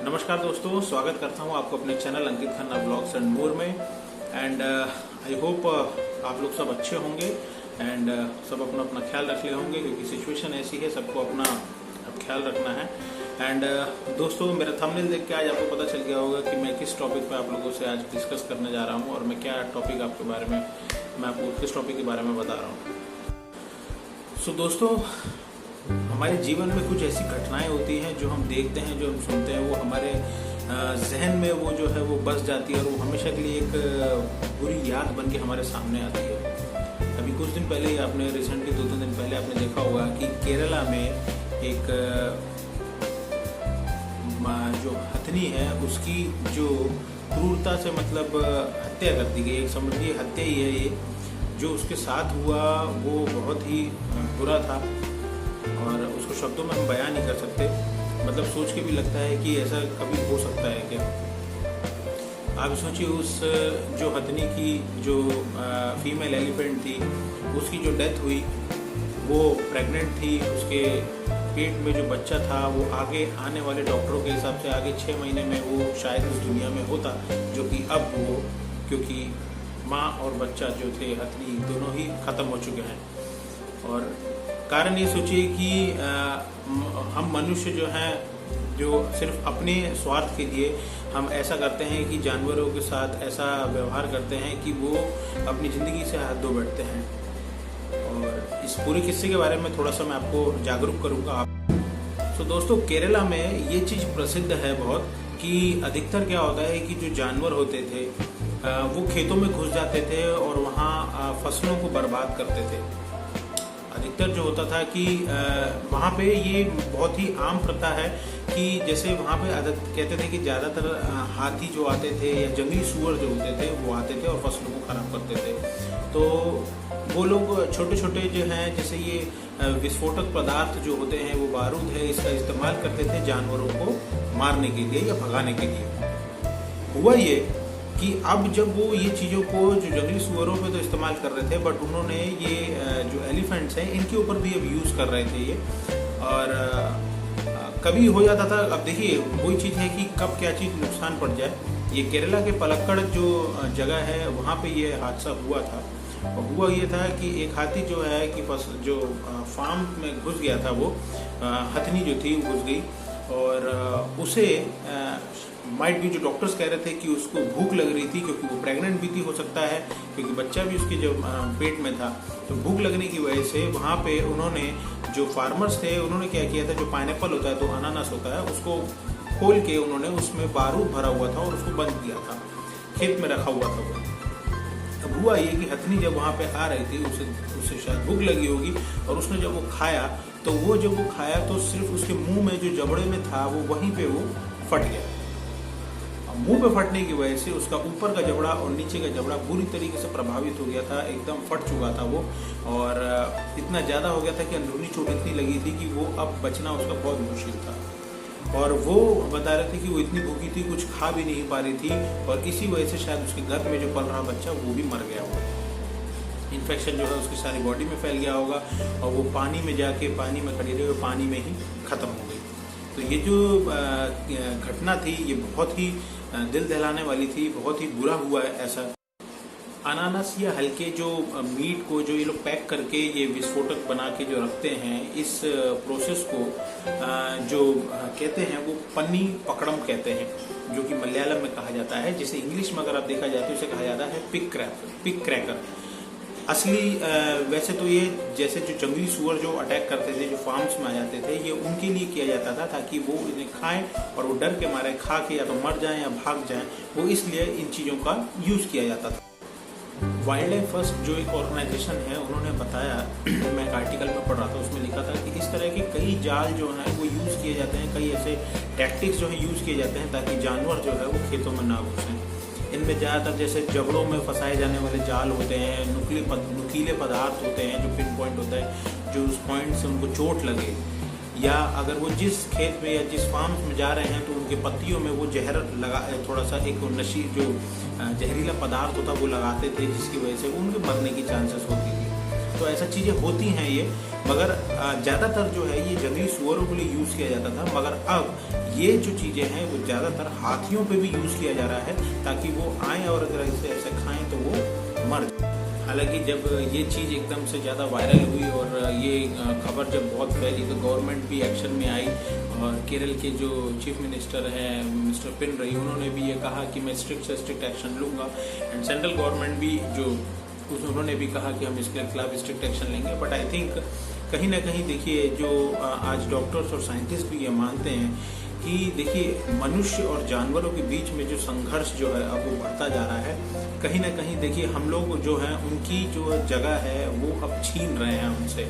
नमस्कार दोस्तों, स्वागत करता हूं आपको अपने channel Ankit Khanna blogs and more में। एंड आई होप आप लोग सब अच्छे होंगे एंड सब अपना अपना ख्याल रख रहे होंगे, क्योंकि सिचुएशन ऐसी है, सबको अपना ख्याल रखना है। एंड दोस्तों, मेरा थंबनेल देख के आज आपको पता चल गया होगा कि मैं किस टॉपिक पे आप लोगों से आज डिस्कस करने जा रहा हूँ और मैं क्या टॉपिक आपके बारे में, मैं आपको किस टॉपिक के बारे में बता रहा हूँ। सो दोस्तों, हमारे जीवन में कुछ ऐसी घटनाएं होती हैं जो हम देखते हैं, जो हम सुनते हैं, वो हमारे जहन में वो जो है वो बस जाती है और वो हमेशा के लिए एक बुरी याद बन के हमारे सामने आती है। अभी कुछ दिन पहले, आपने रिसेंटली 2-3 दिन पहले आपने देखा होगा कि केरला में एक जो हथनी है उसकी जो क्रूरता से मतलब हत्या कर दी गई। एक समझिए हत्या ही है ये। जो उसके साथ हुआ वो बहुत ही बुरा था और उसको शब्दों में हम बयान नहीं कर सकते। मतलब सोच के भी लगता है कि ऐसा कभी हो सकता है क्या। आप सोचिए, उस जो हथनी की जो फीमेल एलिफेंट थी, उसकी जो डेथ हुई, वो प्रेग्नेंट थी। उसके पेट में जो बच्चा था वो आगे आने वाले डॉक्टरों के हिसाब से आगे 6 महीने में वो शायद इस दुनिया में होता, जो कि अब वो, क्योंकि माँ और बच्चा जो थे हथनी दोनों ही खत्म हो चुके हैं। और कारण ये सोचिए कि हम मनुष्य जो हैं, जो सिर्फ अपने स्वार्थ के लिए हम ऐसा करते हैं कि जानवरों के साथ ऐसा व्यवहार करते हैं कि वो अपनी ज़िंदगी से हाथ धो बैठते हैं। और इस पूरे किस्से के बारे में थोड़ा सा मैं आपको जागरूक करूँगा। तो दोस्तों, केरला में ये चीज़ प्रसिद्ध है बहुत कि अधिकतर क्या होता है कि जो जानवर होते थे वो खेतों में घुस जाते थे और वहाँ फसलों को बर्बाद करते थे। अधिकतर जो होता था कि वहाँ पे ये बहुत ही आम प्रथा है कि जैसे वहाँ पे कहते थे कि ज़्यादातर हाथी जो आते थे या जंगली सूअर जो होते थे वो आते थे और फसलों को खराब करते थे। तो वो लोग छोटे छोटे जो हैं, जैसे ये विस्फोटक पदार्थ जो होते हैं, वो बारूद है, इसका इस्तेमाल करते थे जानवरों को मारने के लिए या भगाने के लिए। हुआ ये कि अब जब वो ये चीज़ों को जो जंगली सुअरों पे तो इस्तेमाल कर रहे थे, बट उन्होंने ये जो एलिफेंट्स हैं इनके ऊपर भी अब यूज़ कर रहे थे ये। और कभी हो जाता था, अब देखिए वही चीज़ है कि कब क्या चीज़ नुकसान पड़ जाए। ये केरला के पलक्कड़ जो जगह है वहाँ पे ये हादसा हुआ था। और हुआ ये था कि एक हाथी जो है कि जो फार्म में घुस गया था, वो हथनी जो थी घुस गई और उसे माइट भी, जो डॉक्टर्स कह रहे थे कि उसको भूख लग रही थी, क्योंकि वो प्रेग्नेंट भी थी, हो सकता है क्योंकि बच्चा भी उसके जो पेट में था, तो भूख लगने की वजह से वहाँ पे उन्होंने, जो फार्मर्स थे, उन्होंने क्या किया था, जो पाइनएप्पल होता है, तो अनानास होता है, उसको खोल के उन्होंने उसमें बारूद भरा हुआ था और उसको बंद किया था, खेत में रखा हुआ था वो। अब हुआ ये कि हथनी जब वहाँ पे आ रही थी, उसे शायद भूख लगी होगी और उसने जब वो खाया, तो वो जब वो खाया तो सिर्फ उसके मुंह में जो जबड़े में था वो वहीं पे वो फट गया। मुंह पे फटने की वजह से उसका ऊपर का जबड़ा और नीचे का जबड़ा बुरी तरीके से प्रभावित हो गया था, एकदम फट चुका था वो। और इतना ज़्यादा हो गया था कि अंदरूनी चोट इतनी लगी थी कि वो अब बचना उसका बहुत मुश्किल था। और वो बता रहे थे कि वो इतनी भूखी थी, कुछ खा भी नहीं पा रही थी और इसी वजह से शायद उसके गर्भ में जो पल रहा बच्चा वो भी मर गया होगा। इन्फेक्शन जो है उसकी सारी बॉडी में फैल गया होगा और वो पानी में जाके, पानी में खड़ी रही और पानी में ही ख़त्म हो गई। तो ये जो घटना थी ये बहुत ही दिल दहलाने वाली थी, बहुत ही बुरा हुआ है ऐसा। अनानास या हल्के जो मीट को जो ये लोग पैक करके ये विस्फोटक बना के जो रखते हैं, इस प्रोसेस को जो कहते हैं वो पन्नी पकड़म कहते हैं, जो कि मलयालम में कहा जाता है, जिसे इंग्लिश में अगर आप देखा जाए तो इसे कहा जाता है पिक क्रैकर। असली वैसे तो ये जैसे जो जंगली सुअर जो अटैक करते थे, जो फार्म्स में आ जाते थे, ये उनके लिए किया जाता था ताकि वो इन्हें खाएं और वो डर के मारे खा के या तो मर जाएं या भाग जाएं, वो इसलिए इन चीज़ों का यूज़ किया जाता था। वाइल्ड लाइफ फर्स्ट जो एक ऑर्गेनाइजेशन है, उन्होंने बताया, मैं एक आर्टिकल में पढ़ रहा था, उसमें लिखा था कि इस तरह के कई जाल जो हैं वो यूज़ किए जाते हैं, कई ऐसे टैक्टिक्स जो है यूज़ किए जाते हैं ताकि जानवर जो है वो खेतों में ना घुसें। इनमें ज़्यादातर जैसे जबड़ों में फंसाए जाने वाले जाल होते हैं, नुकीले पदार्थ होते हैं, जो पिन पॉइंट होता है, जो उस पॉइंट से उनको चोट लगे, या अगर वो जिस खेत में या जिस फार्म में जा रहे हैं तो उनके पत्तियों में वो जहर लगा, थोड़ा सा एक नशी जो जहरीला पदार्थ होता वो लगाते थे, जिसकी वजह से उनके मरने की चांसेस होती थी। तो ऐसा चीज़ें होती हैं ये, मगर ज़्यादातर जो है ये जंगली सुअरों के लिए यूज़ किया जाता था, मगर अब ये जो चीज़ें हैं वो ज़्यादातर हाथियों पे भी यूज़ किया जा रहा है ताकि वो आएँ और अगर इसे ऐसे खाएँ तो वो मर जाए। हालांकि जब ये चीज़ एकदम से ज़्यादा वायरल हुई और ये खबर जब बहुत फैली तो गवर्नमेंट भी एक्शन में आई और केरल के जो चीफ मिनिस्टर हैं मिस्टर पिनरई, उन्होंने भी ये कहा कि मैं स्ट्रिक्ट से स्ट्रिक्ट एक्शन लूँगा। एंड सेंट्रल गवर्नमेंट भी जो उन्होंने भी कहा कि हम इसके खिलाफ स्ट्रिक्ट एक्शन लेंगे। बट आई थिंक कहीं ना कहीं देखिए जो आज डॉक्टर्स और साइंटिस्ट भी ये मानते हैं कि देखिए मनुष्य और जानवरों के बीच में जो संघर्ष जो है अब वो बढ़ता जा रहा है। कहीं ना कहीं देखिए हम लोग जो है उनकी जो जगह है वो अब छीन रहे हैं उनसे।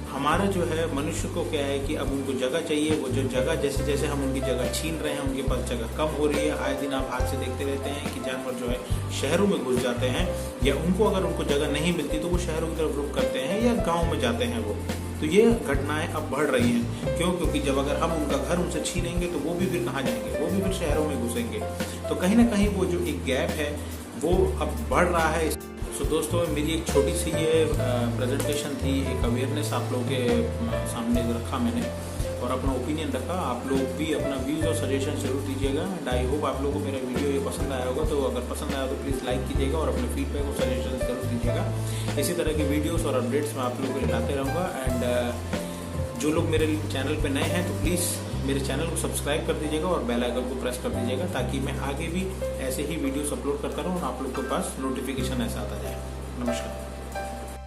हमारा जो है मनुष्य को क्या है कि अब उनको जगह चाहिए, वो जो जगह जैसे जैसे हम उनकी जगह छीन रहे हैं उनके पास जगह कम हो रही है। आए दिन आप हाथ से देखते रहते हैं कि जानवर जो है शहरों में घुस जाते हैं, या उनको अगर उनको जगह नहीं मिलती तो वो शहरों की तरफ रुख करते हैं या गाँव में जाते हैं वो। तो ये घटनाएं अब बढ़ रही हैं। क्यों? क्योंकि जब अगर हम उनका घर उनसे छीनेंगे तो वो भी फिर कहाँ जाएंगे, वो भी फिर शहरों में घुसेंगे। तो कहीं ना कहीं वो जो एक गैप है वो अब बढ़ रहा है। सो दोस्तों मेरी एक छोटी सी ये प्रेजेंटेशन थी, एक अवेयरनेस आप लोगों के सामने रखा मैंने और अपना ओपिनियन रखा। आप लोग भी अपना व्यूज़ और सजेशन जरूर दीजिएगा एंड आई होप आप लोगों को मेरा वीडियो ये पसंद आया होगा। तो अगर पसंद आया तो प्लीज़ लाइक कीजिएगा और अपने फीडबैक और सजेशन जरूर दीजिएगा। इसी तरह के वीडियोस और अपडेट्स मैं आप लोगों को लाते रहूँगा। एंड जो लोग मेरे चैनल पर नए हैं तो प्लीज़ मेरे चैनल को सब्सक्राइब कर दीजिएगा और बेल आइकन को प्रेस कर दीजिएगा ताकि मैं आगे भी ऐसे ही वीडियोस अपलोड करता रहूँ और आप लोग के पास नोटिफिकेशन ऐसा आता जाए। नमस्कार।